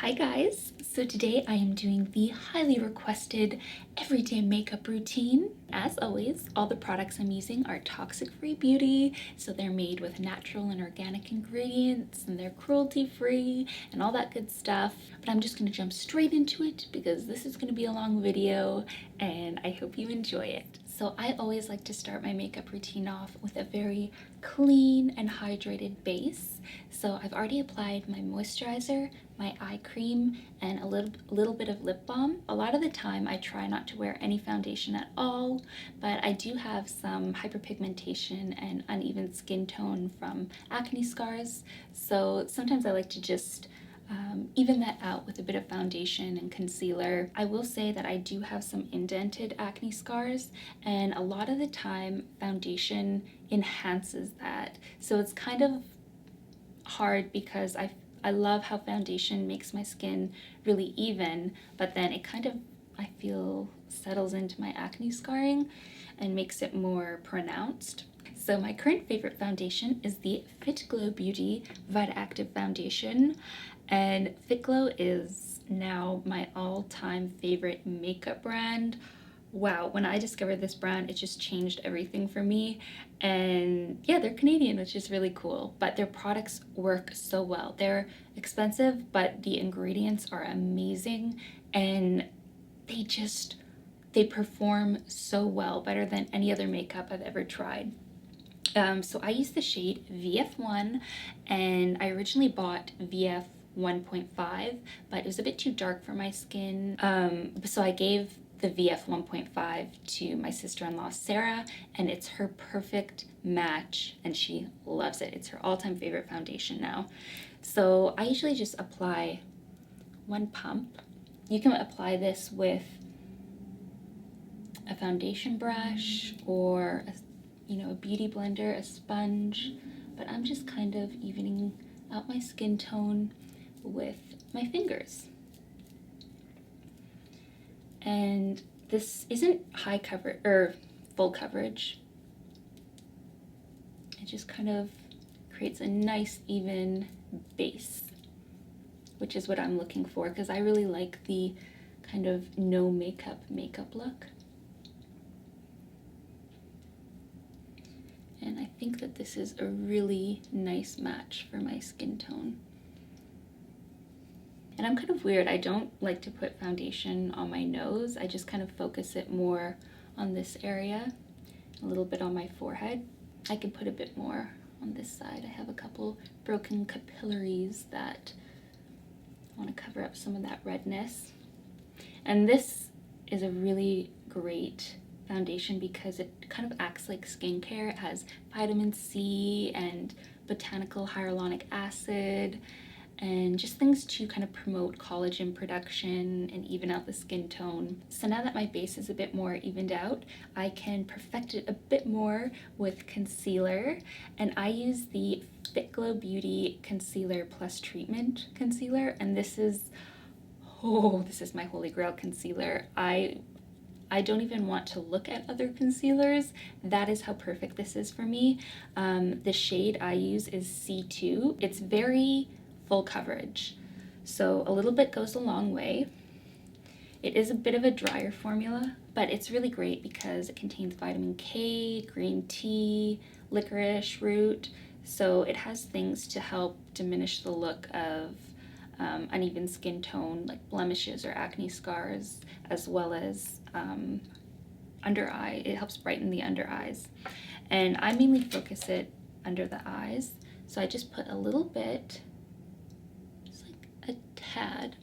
Hi guys! So today I am doing the highly requested everyday makeup routine. As always, all the products I'm using are toxic-free beauty, so they're made with natural and organic ingredients and they're cruelty-free and all that good stuff. But I'm just going to jump straight into it because this is going to be a long video and I hope you enjoy it. So I always like to start my makeup routine off with a very clean and hydrated base. So I've already applied my moisturizer, my eye cream, and a little bit of lip balm. A lot of the time I try not to wear any foundation at all, but I do have some hyperpigmentation and uneven skin tone from acne scars. So sometimes I like to just even that out with a bit of foundation and concealer. I will say that I do have some indented acne scars, and a lot of the time foundation enhances that. So it's kind of hard because I love how foundation makes my skin really even, but then it kind of, I feel, settles into my acne scarring and makes it more pronounced. So my current favorite foundation is the Fit Glow Beauty Vita Active Foundation, and Fit Glow is now my all-time favorite makeup brand. Wow, when I discovered this brand, it just changed everything for me. And yeah, they're Canadian, which is really cool, but their products work so well. They're expensive, but the ingredients are amazing, and they perform so well, better than any other makeup I've ever tried. So I use the shade VF1, and I originally bought VF 1.5, but it was a bit too dark for my skin. So I gave the VF 1.5 to my sister-in-law Sarah, and it's her perfect match and she loves it. It's her all-time favorite foundation now. So I usually just apply one pump. You can apply this with a foundation brush or a beauty blender, a sponge, but I'm just kind of evening out my skin tone with my fingers. And this isn't high coverage or full coverage. It just kind of creates a nice even base, which is what I'm looking for because I really like the kind of no makeup look. And I think that this is a really nice match for my skin tone. And I'm kind of weird, I don't like to put foundation on my nose. I just kind of focus it more on this area, a little bit on my forehead. I could put a bit more on this side. I have a couple broken capillaries that I want to cover up some of that redness. And this is a really great foundation because it kind of acts like skincare. It has vitamin C and botanical hyaluronic acid and just things to kind of promote collagen production and even out the skin tone. So now that my base is a bit more evened out, I can perfect it a bit more with concealer, and I use the Fit Glow Beauty Concealer Plus Treatment Concealer, and this is my holy grail concealer. I don't even want to look at other concealers. That is how perfect this is for me. The shade I use is C2. It's very full coverage, so a little bit goes a long way. It is a bit of a drier formula, but it's really great because it contains vitamin K, green tea, licorice root, so it has things to help diminish the look of uneven skin tone like blemishes or acne scars, as well as under eye. It helps brighten the under eyes, and I mainly focus it under the eyes, so I just put a little bit, just like a tad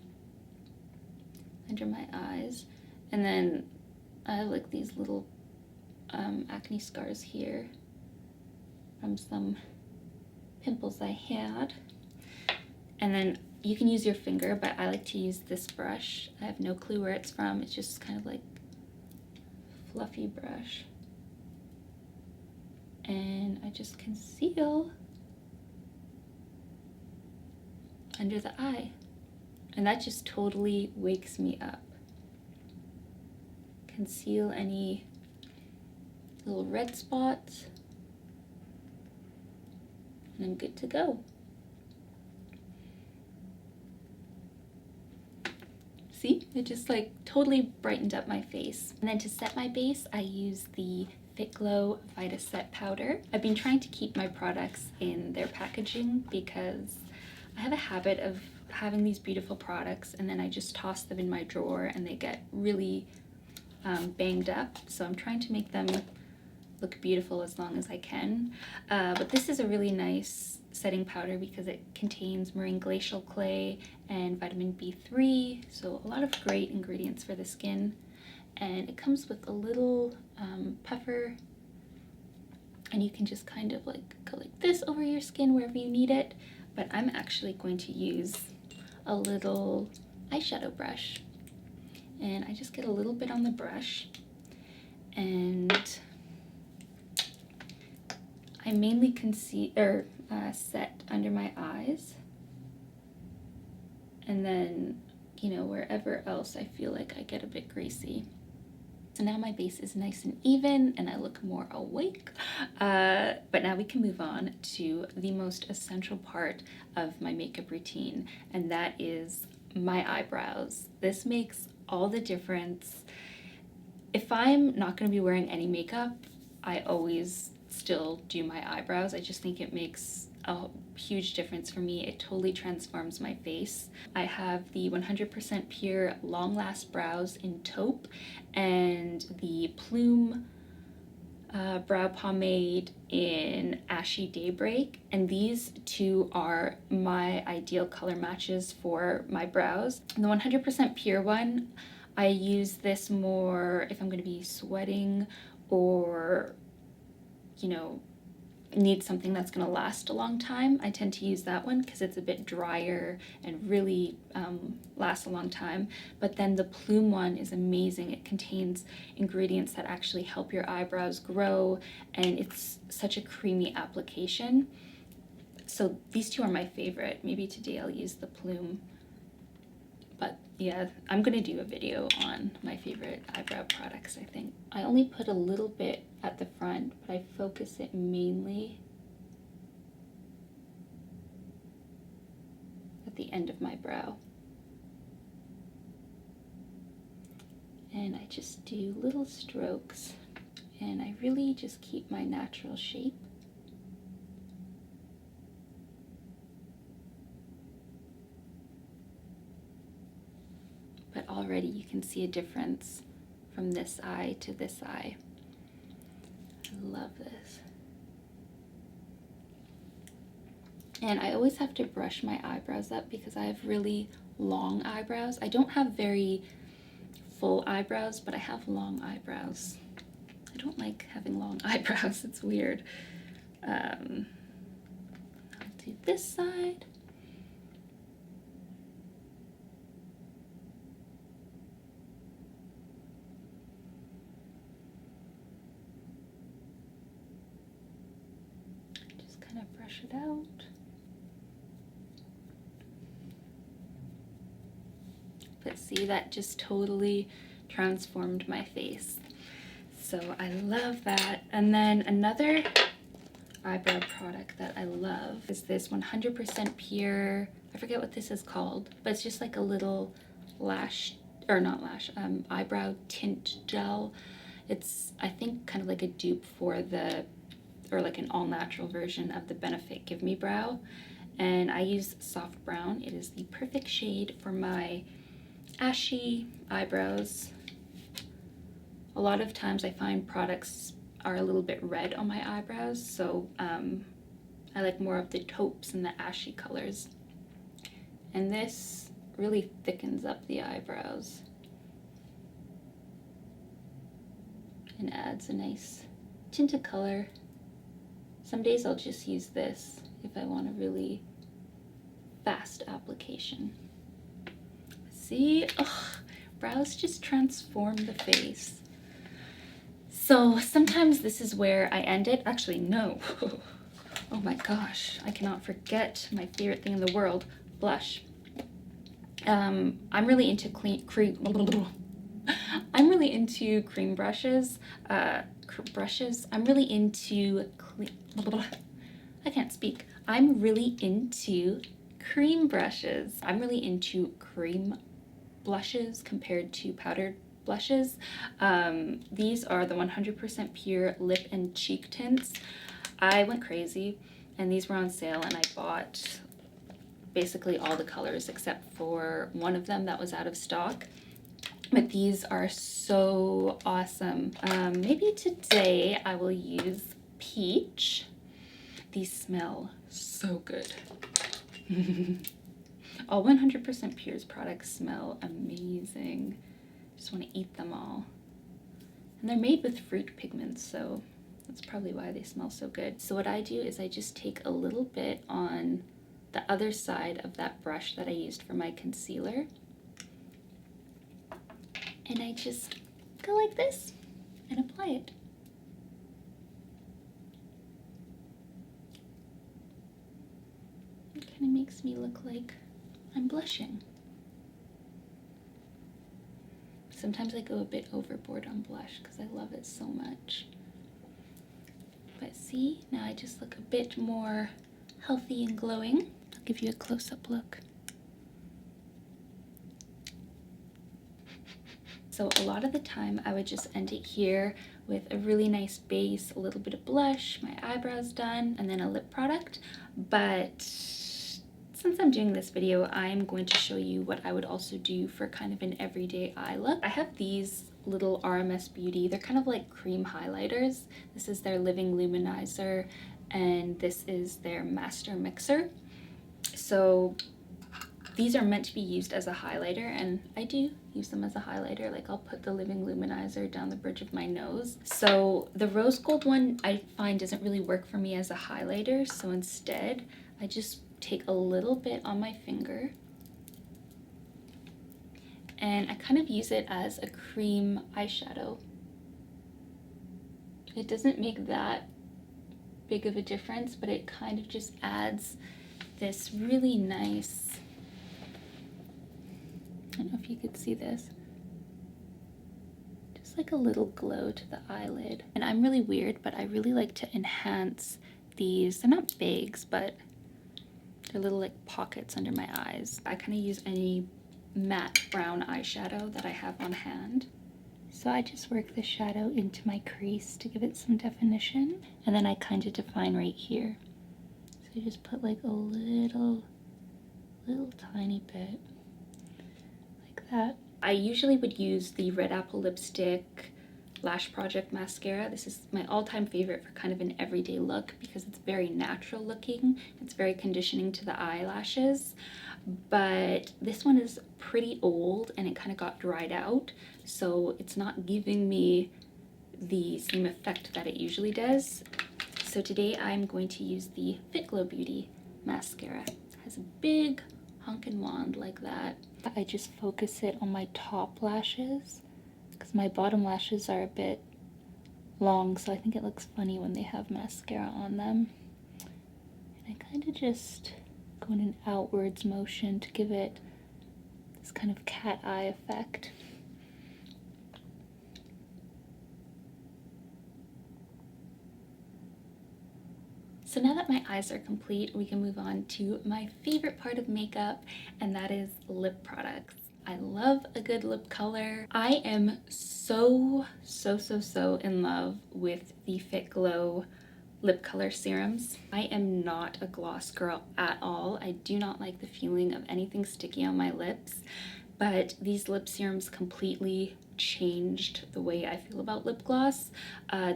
under my eyes, and then I have like these little acne scars here from some pimples I had. And then you can use your finger, but I like to use this brush. I have no clue where it's from. It's just kind of like a fluffy brush. And I just conceal under the eye. And that just totally wakes me up. Conceal any little red spots. And I'm good to go. See, it just like totally brightened up my face. And then to set my base, I use the Fit Glow Vita Set Powder. I've been trying to keep my products in their packaging because I have a habit of having these beautiful products and then I just toss them in my drawer and they get really banged up. So I'm trying to make them look beautiful as long as I can. But this is a really nice setting powder because it contains marine glacial clay and vitamin B3, so a lot of great ingredients for the skin. And it comes with a little puffer, and you can just kind of like go like this over your skin wherever you need it. But I'm actually going to use a little eyeshadow brush, and I just get a little bit on the brush, and I mainly set under my eyes, and then, you know, wherever else I feel like I get a bit greasy. So now my base is nice and even and I look more awake. But now we can move on to the most essential part of my makeup routine, and that is my eyebrows. This makes all the difference. If I'm not going to be wearing any makeup, I always still do my eyebrows. I just think it makes a huge difference for me. It totally transforms my face. I have the 100% pure Long Last Brows in taupe and the Plume brow pomade in Ashy Daybreak, and these two are my ideal color matches for my brows. And the 100% pure one, I use this more if I'm going to be sweating or, you know, need something that's going to last a long time. I tend to use that one because it's a bit drier and really lasts a long time. But then the Plume one is amazing. It contains ingredients that actually help your eyebrows grow, and it's such a creamy application. So these two are my favorite. Maybe today I'll use the Plume. But yeah, I'm gonna do a video on my favorite eyebrow products, I think. I only put a little bit at the front, but I focus it mainly at the end of my brow. And I just do little strokes, and I really just keep my natural shape. But already you can see a difference from this eye to this eye. I love this. And I always have to brush my eyebrows up because I have really long eyebrows. I don't have very full eyebrows, but I have long eyebrows. I don't like having long eyebrows, it's weird. I'll do this side. Brush it out. But see, that just totally transformed my face. So I love that. And then another eyebrow product that I love is this 100% pure, I forget what this is called, but it's just like a little eyebrow tint gel. It's, I think, kind of like a dupe for or like an all-natural version of the Benefit Give Me Brow, and I use soft brown. It is the perfect shade for my ashy eyebrows. A lot of times I find products are a little bit red on my eyebrows, so I like more of the taupes and the ashy colors. And this really thickens up the eyebrows and adds a nice tint of color. Some days I'll just use this if I want a really fast application. See, brows just transform the face. So sometimes this is where I end it. Actually, no. Oh my gosh, I cannot forget my favorite thing in the world, blush. I'm really into I'm really into cream brushes. I'm really into I can't speak. I'm really into cream brushes. I'm really into cream blushes compared to powdered blushes. These are the 100% pure lip and cheek tints. I went crazy and these were on sale and I bought basically all the colors except for one of them that was out of stock. But these are so awesome. Maybe today I will use peach. These smell so good. All 100% Pure's products smell amazing. Just want to eat them all. And they're made with fruit pigments, so that's probably why they smell so good. So what I do is I just take a little bit on the other side of that brush that I used for my concealer. And I just go like this and apply it. It kind of makes me look like I'm blushing. Sometimes I go a bit overboard on blush because I love it so much. But see, now I just look a bit more healthy and glowing. I'll give you a close-up look. So a lot of the time I would just end it here with a really nice base, a little bit of blush, my eyebrows done, and then a lip product. But since I'm doing this video, I'm going to show you what I would also do for kind of an everyday eye look. I have these little RMS Beauty. They're kind of like cream highlighters. This is their Living Luminizer, and this is their Master Mixer. So these are meant to be used as a highlighter, and I do use them as a highlighter. Like I'll put the Living Luminizer down the bridge of my nose. So the rose gold one I find doesn't really work for me as a highlighter, so instead I just take a little bit on my finger and I kind of use it as a cream eyeshadow. It doesn't make that big of a difference, but it kind of just adds this really nice, I don't know if you could see this, just like a little glow to the eyelid. And I'm really weird, but I really like to enhance these. They're not bags, but they're little like pockets under my eyes. I kind of use any matte brown eyeshadow that I have on hand. So I just work the shadow into my crease to give it some definition. And then I kind of define right here. So I just put like a little tiny bit like that. I usually would use the Red Apple Lipstick Lash Project mascara. This is my all-time favorite for kind of an everyday look because it's very natural looking. It's very conditioning to the eyelashes, but this one is pretty old and it kind of got dried out, so it's not giving me the same effect that it usually does. So today I'm going to use the Fit Glow Beauty mascara. It has a big honkin' wand like that. I just focus it on my top lashes because my bottom lashes are a bit long, so I think it looks funny when they have mascara on them. And I kind of just go in an outwards motion to give it this kind of cat eye effect. So now that my eyes are complete, we can move on to my favorite part of makeup, and that is lip products. I love a good lip color. I am so in love with the Fit Glow lip color serums. I am not a gloss girl at all. I do not like the feeling of anything sticky on my lips, but these lip serums completely changed the way I feel about lip gloss.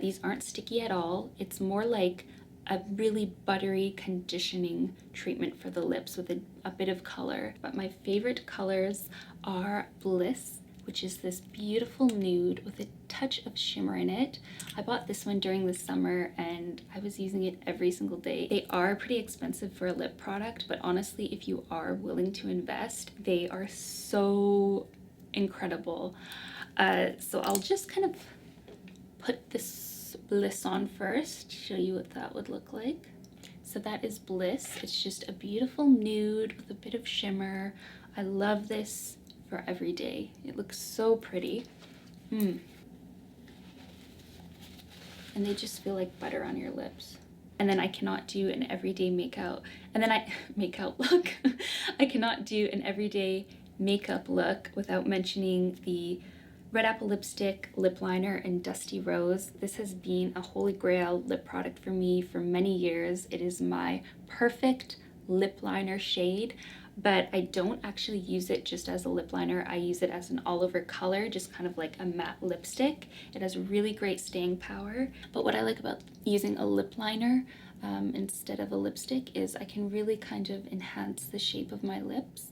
These aren't sticky at all. It's more like a really buttery conditioning treatment for the lips with a bit of color. But my favorite colors are Bliss, which is this beautiful nude with a touch of shimmer in it. I bought this one during the summer and I was using it every single day. They are pretty expensive for a lip product, but honestly, if you are willing to invest, they are so incredible. So I'll just kind of put this Bliss on first, show you what that would look like. So that is Bliss. It's just a beautiful nude with a bit of shimmer. I love this for every day. It looks so pretty. And they just feel like butter on your lips. And then I cannot do an everyday look. I cannot do an everyday makeup look without mentioning the Red Apple Lipstick, Lip Liner, and Dusty Rose. This has been a holy grail lip product for me for many years. It is my perfect lip liner shade, but I don't actually use it just as a lip liner. I use it as an all over color, just kind of like a matte lipstick. It has really great staying power. But what I like about using a lip liner instead of a lipstick is I can really kind of enhance the shape of my lips.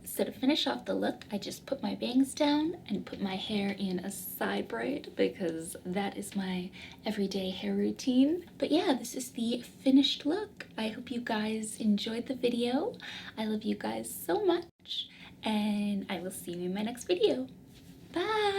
So to finish off the look, I just put my bangs down and put my hair in a side braid because that is my everyday hair routine. But yeah, this is the finished look. I hope you guys enjoyed the video. I love you guys so much, and I will see you in my next video. Bye!